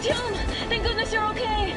Tom! Thank goodness you're okay!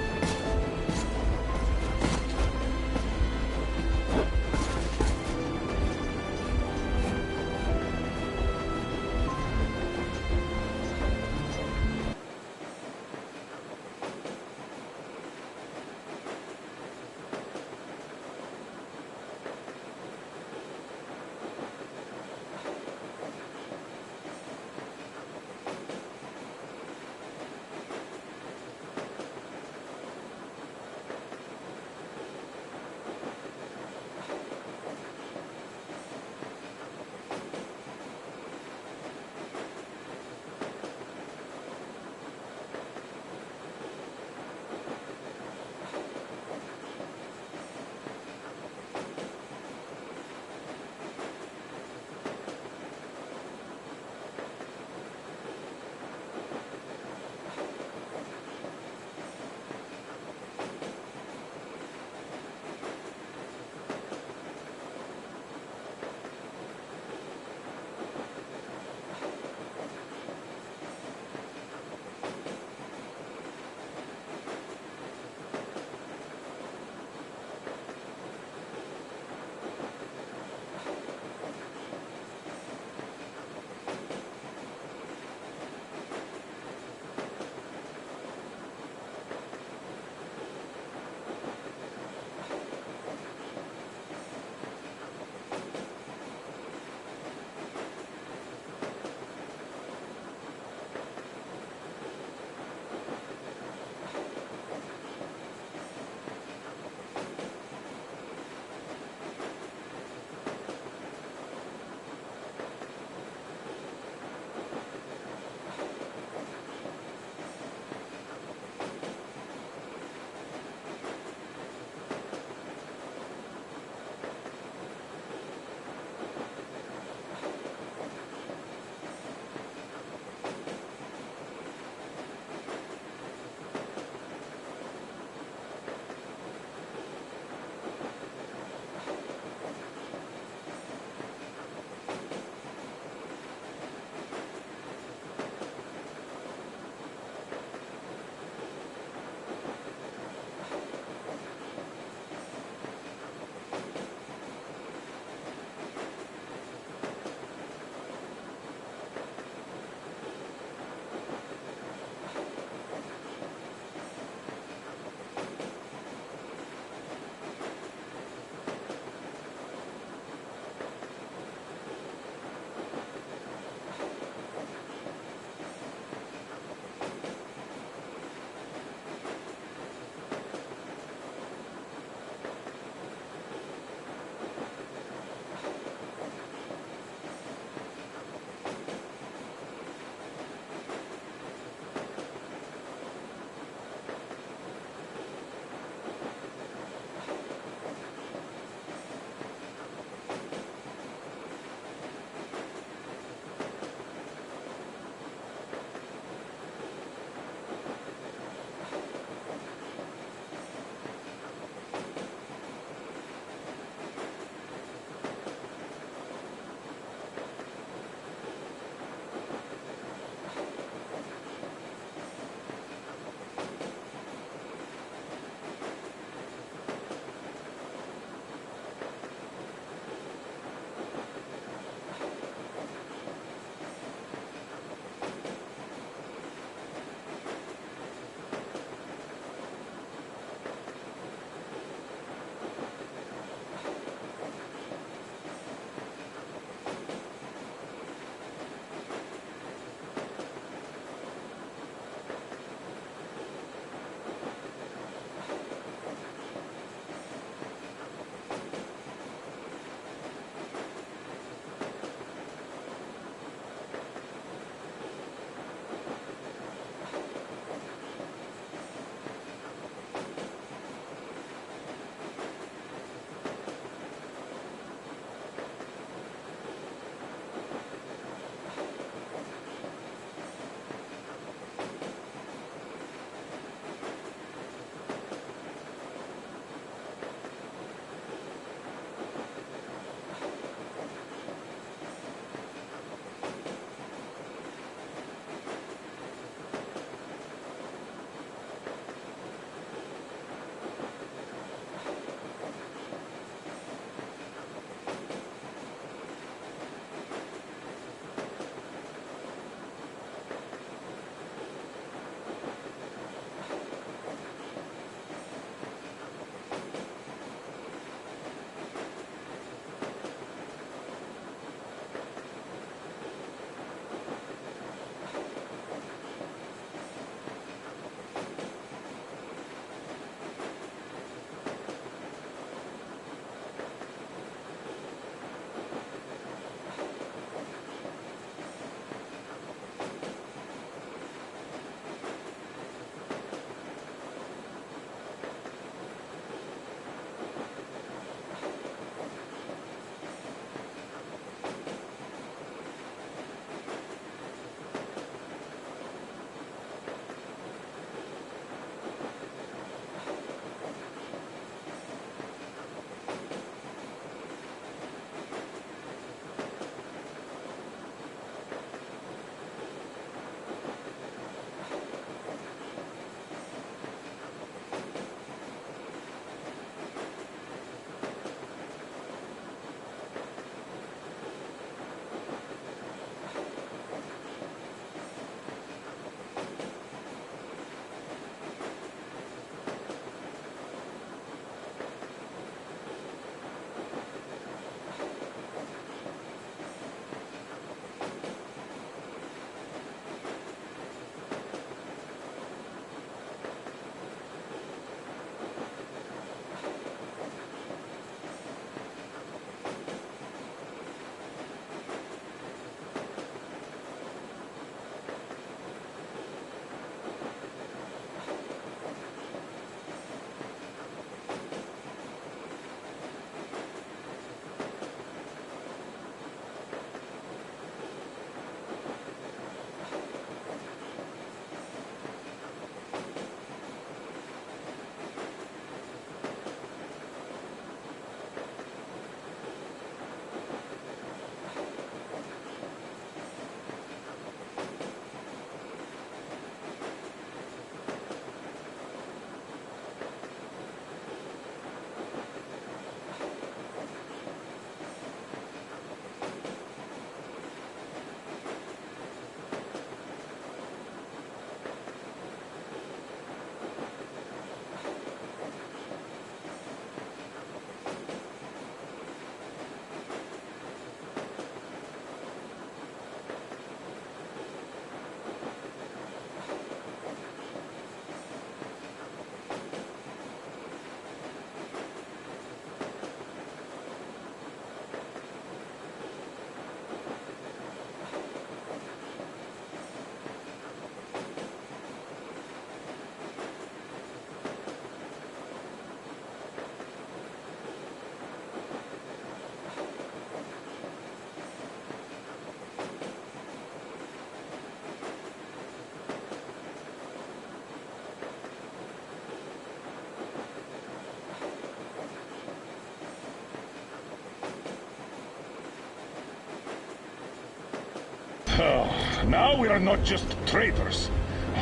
Now we are not just traitors.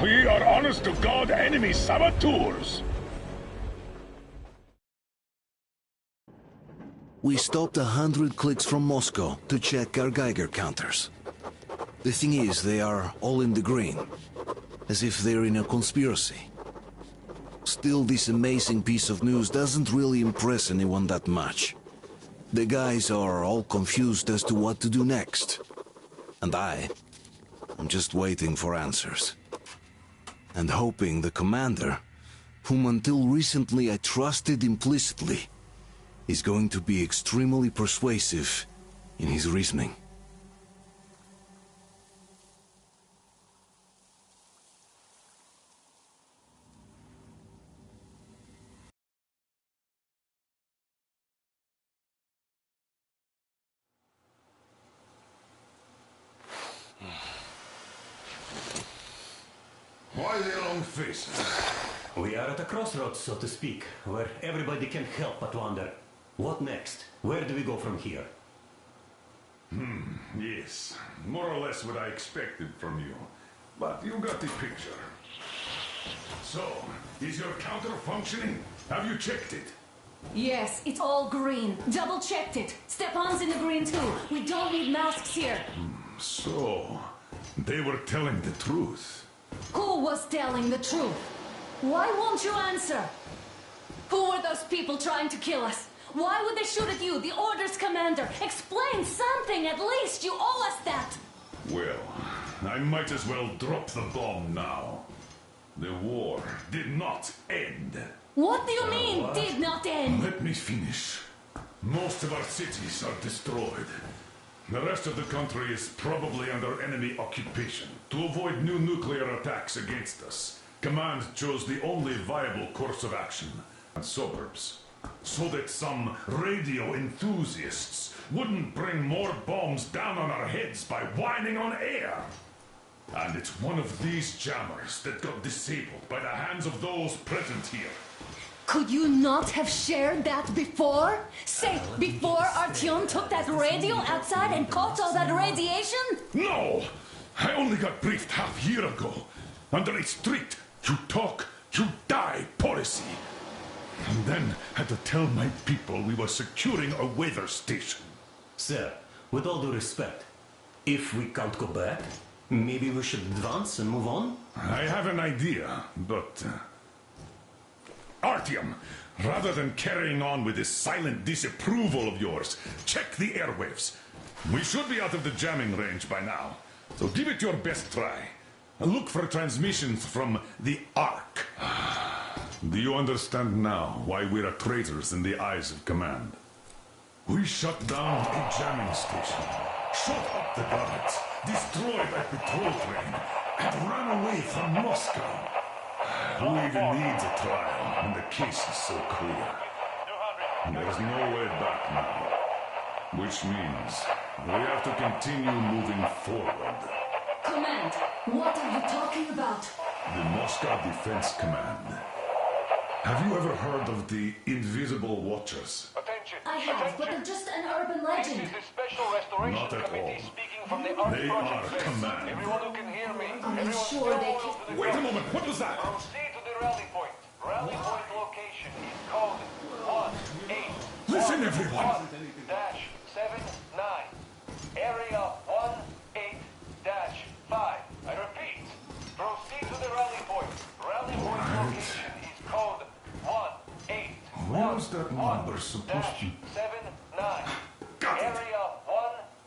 We are honest-to-God enemy saboteurs. We stopped 100 clicks from Moscow to check our Geiger counters. The thing is, they are all in the green, as if they're in a conspiracy. Still, this amazing piece of news doesn't really impress anyone that much. The guys are all confused as to what to do next. And I'm just waiting for answers. And hoping the commander, whom until recently I trusted implicitly, is going to be extremely persuasive in his reasoning. Why the long faces? We are at a crossroads, so to speak, where everybody can't help but wonder, what next? Where do we go from here? Yes, more or less what I expected from you. But you got the picture. So, is your counter functioning? Have you checked it? Yes, it's all green. Double-checked it. Stepan's in the green too. We don't need masks here. So, they were telling the truth. Who was telling the truth? Why won't you answer? Who were those people trying to kill us? Why would they shoot at you, the Order's commander? Explain something, at least! You owe us that! Well, I might as well drop the bomb now. The war did not end. What do you mean, did not end? Let me finish. Most of our cities are destroyed. The rest of the country is probably under enemy occupation. To avoid new nuclear attacks against us, Command chose the only viable course of action, suburbs. So that some radio enthusiasts wouldn't bring more bombs down on our heads by whining on air. And it's one of these jammers that got disabled by the hands of those present here. Could you not have shared that before? Say, before Artyom took that radio outside and caught all that radiation? No! I only got briefed half year ago. Under a strict, you talk, you die policy. And then had to tell my people we were securing a weather station. Sir, with all due respect, if we can't go back, maybe we should advance and move on? I have an idea, but... Artyom, rather than carrying on with this silent disapproval of yours, check the airwaves. We should be out of the jamming range by now, so give it your best try. And look for transmissions from the Ark. Do you understand now why we are traitors in the eyes of Command? We shut down a jamming station, shot up the guards, destroyed a patrol train, and ran away from Moscow. Who even needs a trial when the case is so clear? There's no way back now. Which means we have to continue moving forward. Command, what are you talking about? The Moscow Defense Command. Have you ever heard of the Invisible Watchers? Attention. I have, but they're just an urban legend. This is the Special Restoration Not at Committee all. speaking from the Ark They Project. are Command. Everyone who can hear me, Are you everyone sure they still can- to the Wait a ground. moment, what was that? Proceed to the rally point. Rally point location is code 181. Listen, everyone. -79. Area 18-5. I repeat. Proceed to the rally point. Rally point location is code 181. Where's that number supposed to... 79. Got it. Area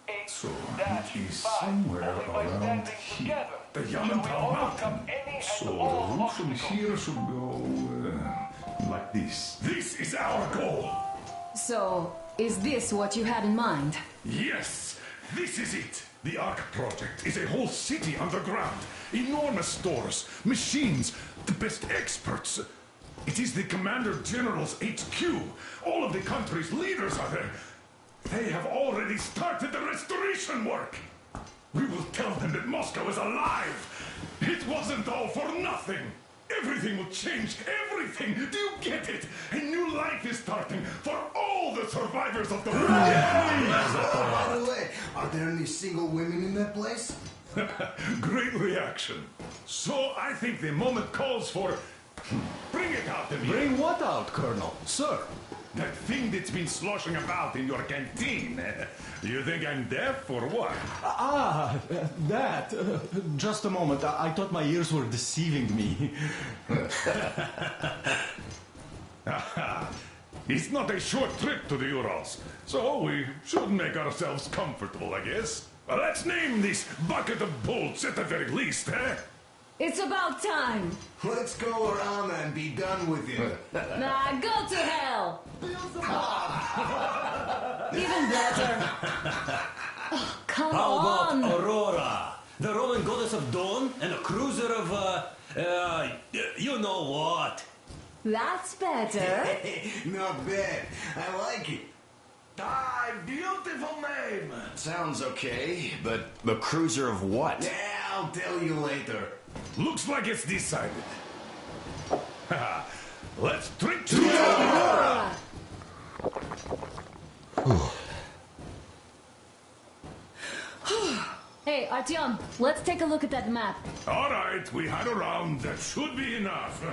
18-5. So, it is somewhere Only by around standing here. together The shall we Yamantau overcome Mountain. any and So, all the route from obstacles. here should go... like this. This is our goal! So, is this what you had in mind? Yes, this is it. The Ark Project is a whole city underground. Enormous stores, machines, the best experts. It is the Commander General's HQ. All of the country's leaders are there. They have already started the restoration work. We will tell them that Moscow is alive. It wasn't all for nothing. Everything will change. Everything. Do you get it? A new life is starting for all the survivors of the war. By the way, are there any single women in that place? Great reaction. So I think the moment calls for... Bring it out to me. Bring what out, Colonel? Sir? That thing that's been sloshing about in your canteen. You think I'm deaf or what? That. Just a moment. I thought my ears were deceiving me. It's not a short trip to the Urals, so we should make ourselves comfortable, I guess. Let's name this bucket of bolts at the very least, eh? It's about time. Let's go around and be done with it. Nah, go to hell. Even better. Oh, come How on. about Aurora? The Roman goddess of dawn and a cruiser of, you know what? That's better. Not bad. I like it. Ah, beautiful name. Sounds okay, but the cruiser of what? Yeah, I'll tell you later. Looks like it's decided. Let's drink to Aurora! Hey, Artyom, let's take a look at that map. All right, we had a round. That should be enough.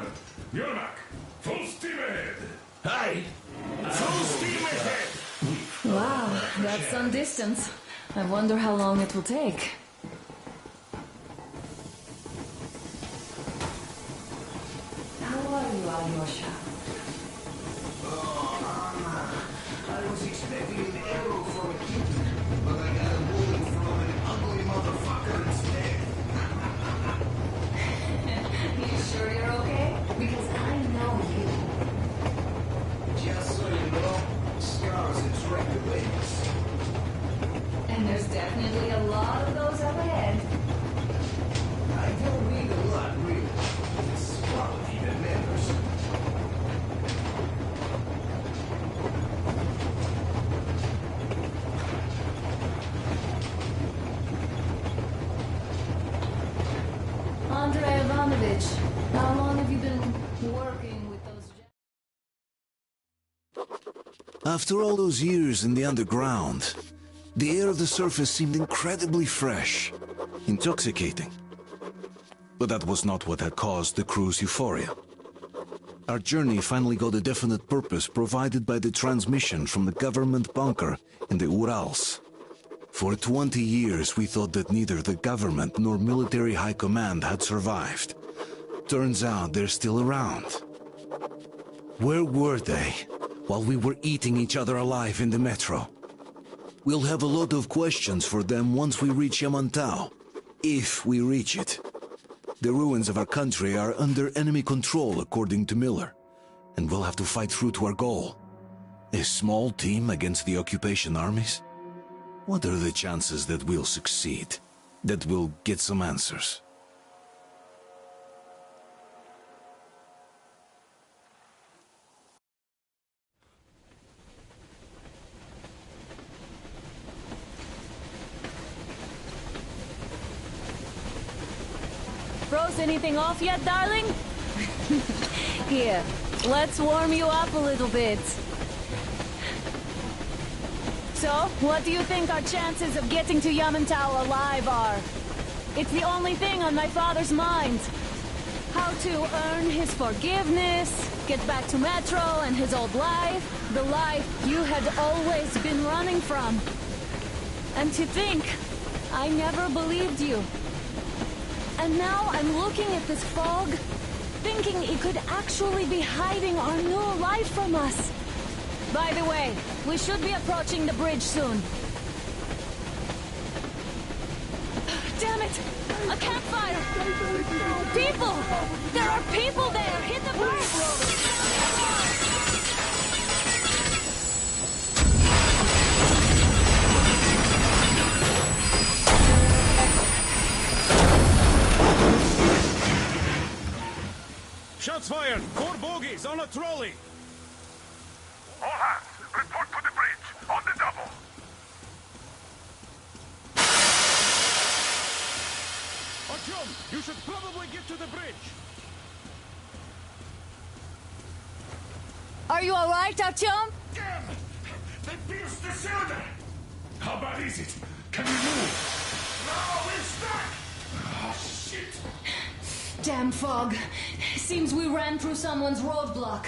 Yermak, full steam ahead. Hi. Full steam ahead. Wow, that's some distance. I wonder how long it will take. How are you, Alyosha? I was expecting an arrow from a kitten, but I got a bullet from an ugly motherfucker instead. You sure you're okay? Because I know you. Just so you know, scars attract the ladies. And there's definitely a lot of those up ahead. I don't need a lot, really. It's quality that matters. Andrei Ivanovich, how long have you been working with those... After all those years in the underground, the air of the surface seemed incredibly fresh, intoxicating. But that was not what had caused the crew's euphoria. Our journey finally got a definite purpose provided by the transmission from the government bunker in the Urals. For 20 years we thought that neither the government nor military high command had survived. Turns out they're still around. Where were they while we were eating each other alive in the metro? We'll have a lot of questions for them once we reach Yamantau, if we reach it. The ruins of our country are under enemy control, according to Miller, and we'll have to fight through to our goal. A small team against the occupation armies? What are the chances that we'll succeed? That we'll get some answers? Froze anything off yet, darling? Here, let's warm you up a little bit. So, what do you think our chances of getting to Yamantau alive are? It's the only thing on my father's mind. How to earn his forgiveness, get back to Metro and his old life, the life you had always been running from. And to think, I never believed you. And now I'm looking at this fog, thinking it could actually be hiding our new life from us. By the way, we should be approaching the bridge soon. Damn it! A campfire! People! There are people there! Hit the brakes! Shots fired! 4 bogies on a trolley! All hands, report to the bridge, on the double. Artyom, you should probably get to the bridge! Are you alright, Artyom? Damn! They pierced the cylinder! How bad is it? Can we move? No, we're stuck! Damn fog. Seems we ran through someone's roadblock.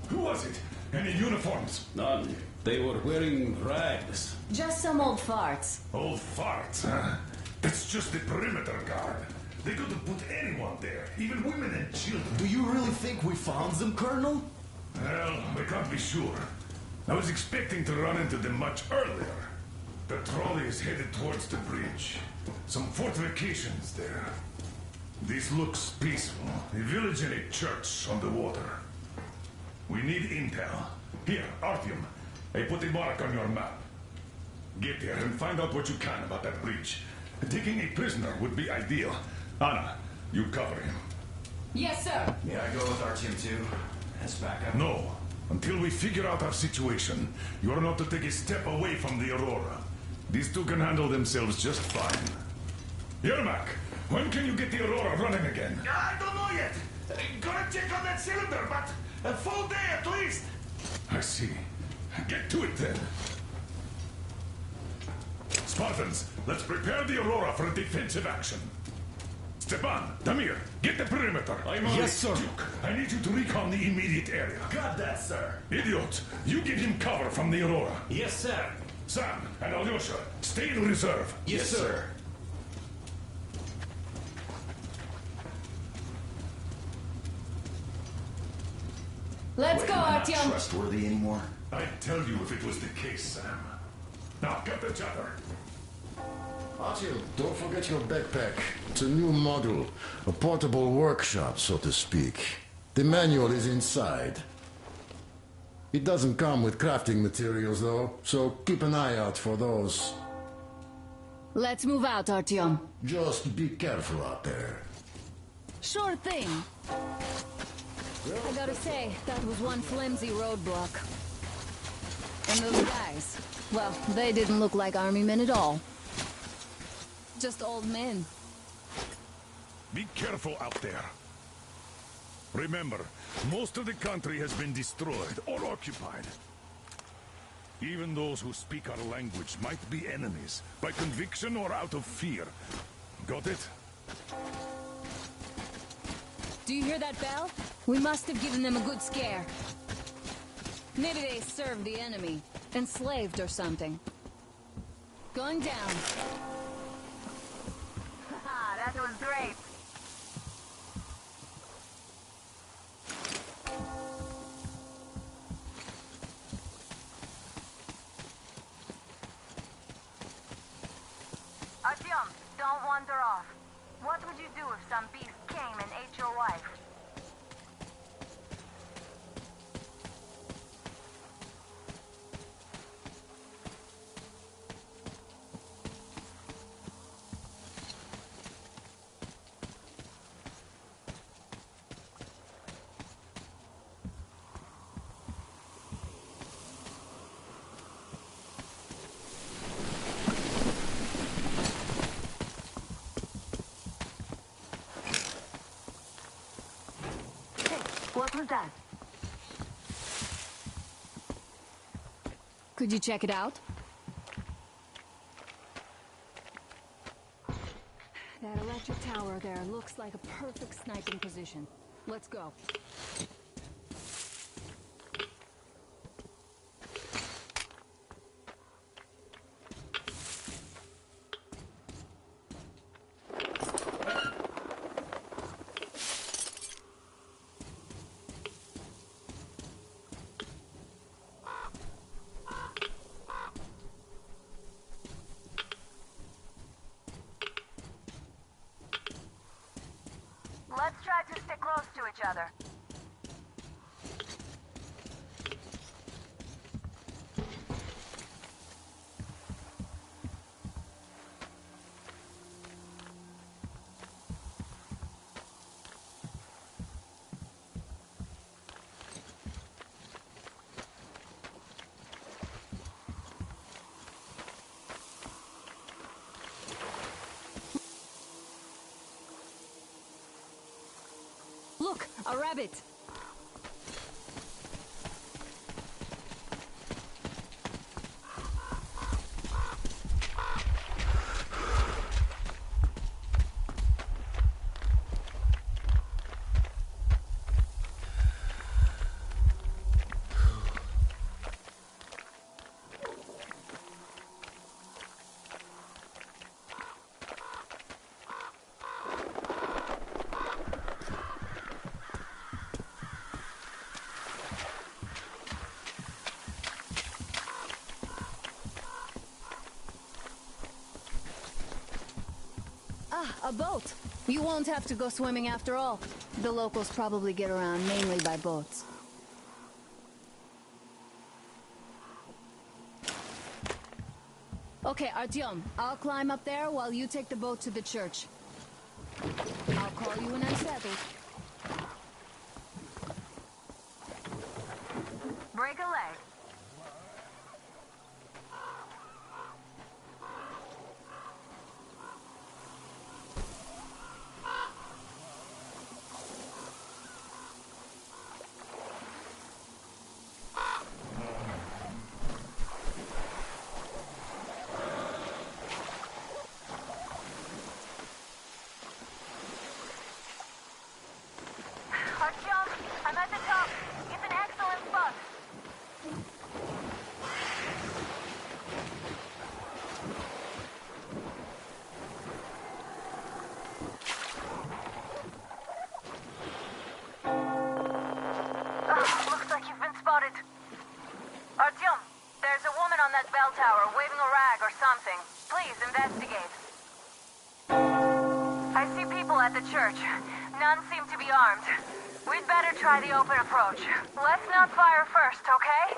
Who was it? Any uniforms? None. They were wearing rags. Just some old farts. Old farts, huh? That's just the perimeter guard. They could have put anyone there, even women and children. Do you really think we found them, Colonel? Well, we can't be sure. I was expecting to run into them much earlier. The trolley is headed towards the bridge. Some fortifications there. This looks peaceful. A village and a church on the water. We need intel. Here, Artyom. I put a mark on your map. Get there and find out what you can about that bridge. Taking a prisoner would be ideal. Anna, you cover him. Yes, sir. Yeah, I go with Artyom too. As backup. No. Until we figure out our situation, you are not to take a step away from the Aurora. These two can handle themselves just fine. Yermak, when can you get the Aurora running again? I don't know yet. Gonna check on that cylinder, but a full day at least. I see. Get to it then. Spartans, let's prepare the Aurora for a defensive action. Stepan, Damir, get the perimeter. Yes, sir. Duke, I need you to recon the immediate area. Got that, sir. Idiot, you give him cover from the Aurora. Yes, sir. Sam and Alyosha, stay in reserve. Yes, sir. Let's Wait, go, am I not Artyom. trustworthy anymore? I'd tell you if it was the case, Sam. Now, get the chatter. Artyom, don't forget your backpack. It's a new model, a portable workshop, so to speak. The manual is inside. It doesn't come with crafting materials, though, so keep an eye out for those. Let's move out, Artyom. Just be careful out there. Sure thing. I gotta say, that was one flimsy roadblock. And those guys, well, they didn't look like army men at all. Just old men. Be careful out there. Remember, most of the country has been destroyed or occupied. Even those who speak our language might be enemies, by conviction or out of fear. Got it? Do you hear that bell? We must have given them a good scare. Maybe they served the enemy, enslaved or something. Going down. That was great. Artyom, don't wander off. What would you do if some beast came and ate your wife? What was that? Could you check it out? That electric tower there looks like a perfect sniping position. Let's go. Let's try to stay close to each other. Look, a rabbit. A boat. You won't have to go swimming after all. The locals probably get around mainly by boats. Okay, Artyom, I'll climb up there while you take the boat to the church. I'll call you when I'm settled. Break a leg. Artyom, I'm at the top. It's an excellent spot. Looks like you've been spotted. Artyom, there's a woman on that bell tower waving a rag or something. Please investigate. I see people at the church. None seem to be armed. We'd better try the open approach. Let's not fire first, okay?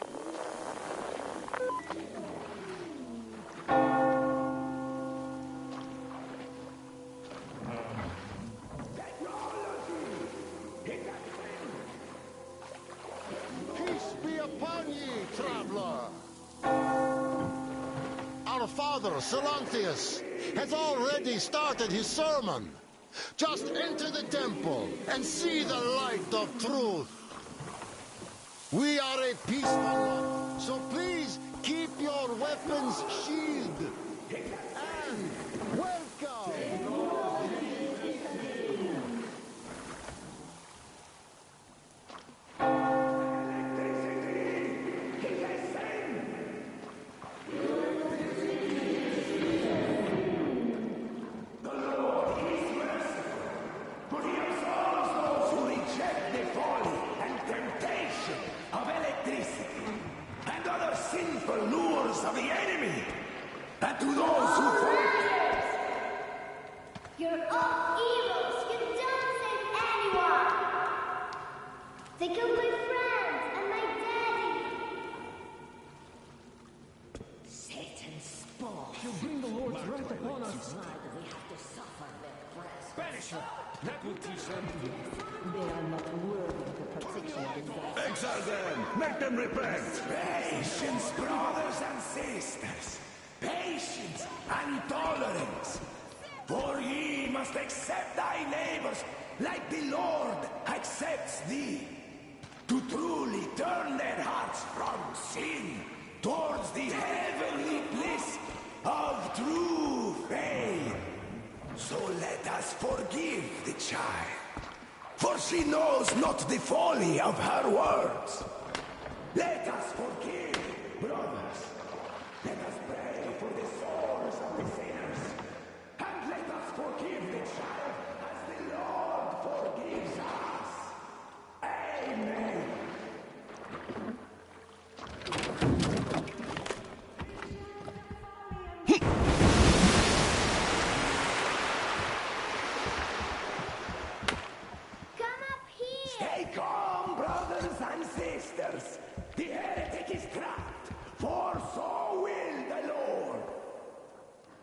Peace be upon ye, traveler. Our father, Silantius, has already started his sermon. Just enter the temple and see the light of truth. We are a peaceful lot, so please keep your weapons sheathed. And welcome! Of the enemy, and to those who fight. You're all evils. You don't save anyone. They killed my friends and my daddy. Satan's spawn. She'll bring the Lord's wrath upon us. Why do we have to suffer their presence? Banish her. That will teach them. They are not worthy of the protection of the gods. Exile them! Make them repent! Patience, brothers and sisters! Patience and tolerance! For ye must accept thy neighbors like the Lord accepts thee. To truly turn their hearts from sin towards the heavenly bliss of true faith. So let us forgive the child, for she knows not the folly of her words. Let us forgive, brothers. Let us pray for the souls of the sinners. And let us forgive the child as the Lord forgives us. Amen. Stay calm, brothers and sisters. The heretic is trapped, for so will the Lord.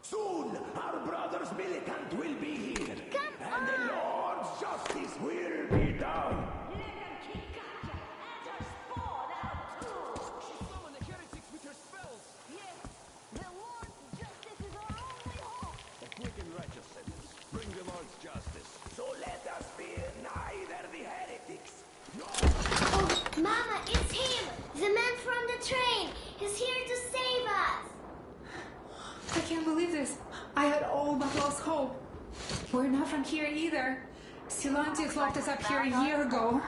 Soon our brother's militant will be here, and the Lord's justice will be done. Let them keep capture and her spawn out too. She summoned the heretics with her spells. Yes, the Lord's justice is our only hope. A quick and righteous sentence. Bring the Lord's justice. So let us fear neither the heretics nor... Oh, Mama, it's him! The man from the train! He's here to save us! I can't believe this. I had all but lost hope. We're not from here either. Silantius locked us up here a year ago.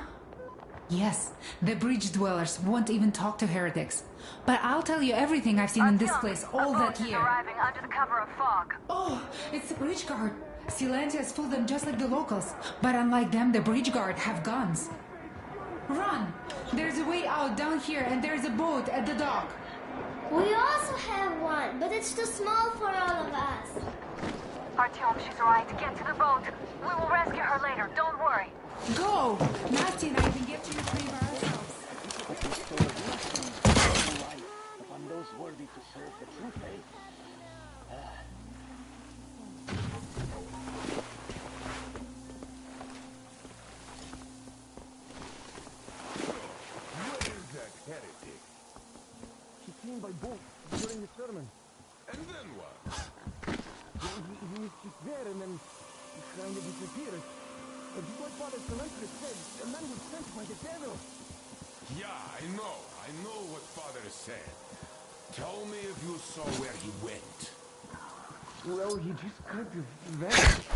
Yes, the bridge dwellers won't even talk to heretics. But I'll tell you everything I've seen in this place all that year. Arriving under the cover of fog. Oh, it's the bridge guard. Silantius fooled them just like the locals. But unlike them, the bridge guard have guns. Run! There's a way out down here and there's a boat at the dock. We also have one, but it's too small for all of us. Artyom, she's right. Get to the boat. We will rescue her later. Don't worry. Go! Nasty and I can get to your tree by ourselves. Upon those worthy to serve the true faith. Where is that heretic? He came by boat during the sermon. And then what? He was just there and then he kind of disappeared. But what Father Solantis said, a man was sent by the devil. Yeah, I know what Father said. Tell me if you saw where he went. Well, he just kind of vanished.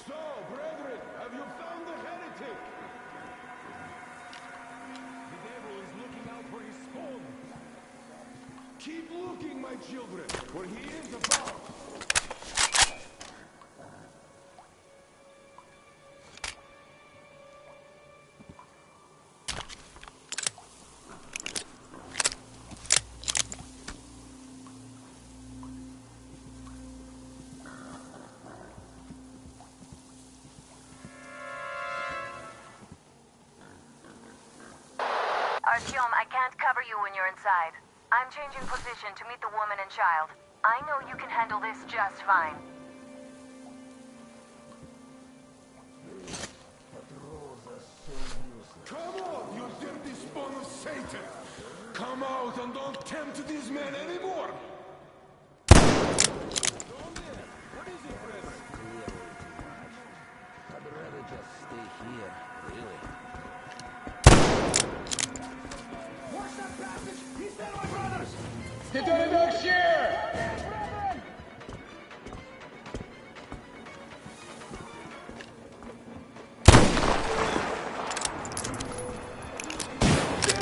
So, brethren, have you found the heretic? The devil is looking out for his spawn. Keep looking, my children, for he is about. Artyom, I can't cover you when you're inside. I'm changing position to meet the woman and child. I know you can handle this just fine. Come on, you dirty spawn of Satan! Come out and don't tempt these men anymore! What is it, brother? I'd rather just stay here, really. Watch that passage! He's there, my brothers! There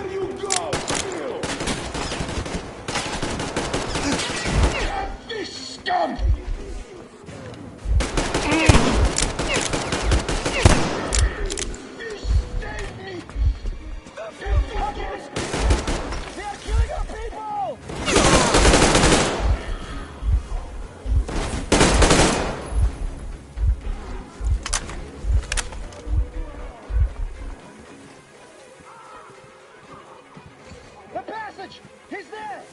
you go! Bill! This scum! They are killing our people! The passage! He's there!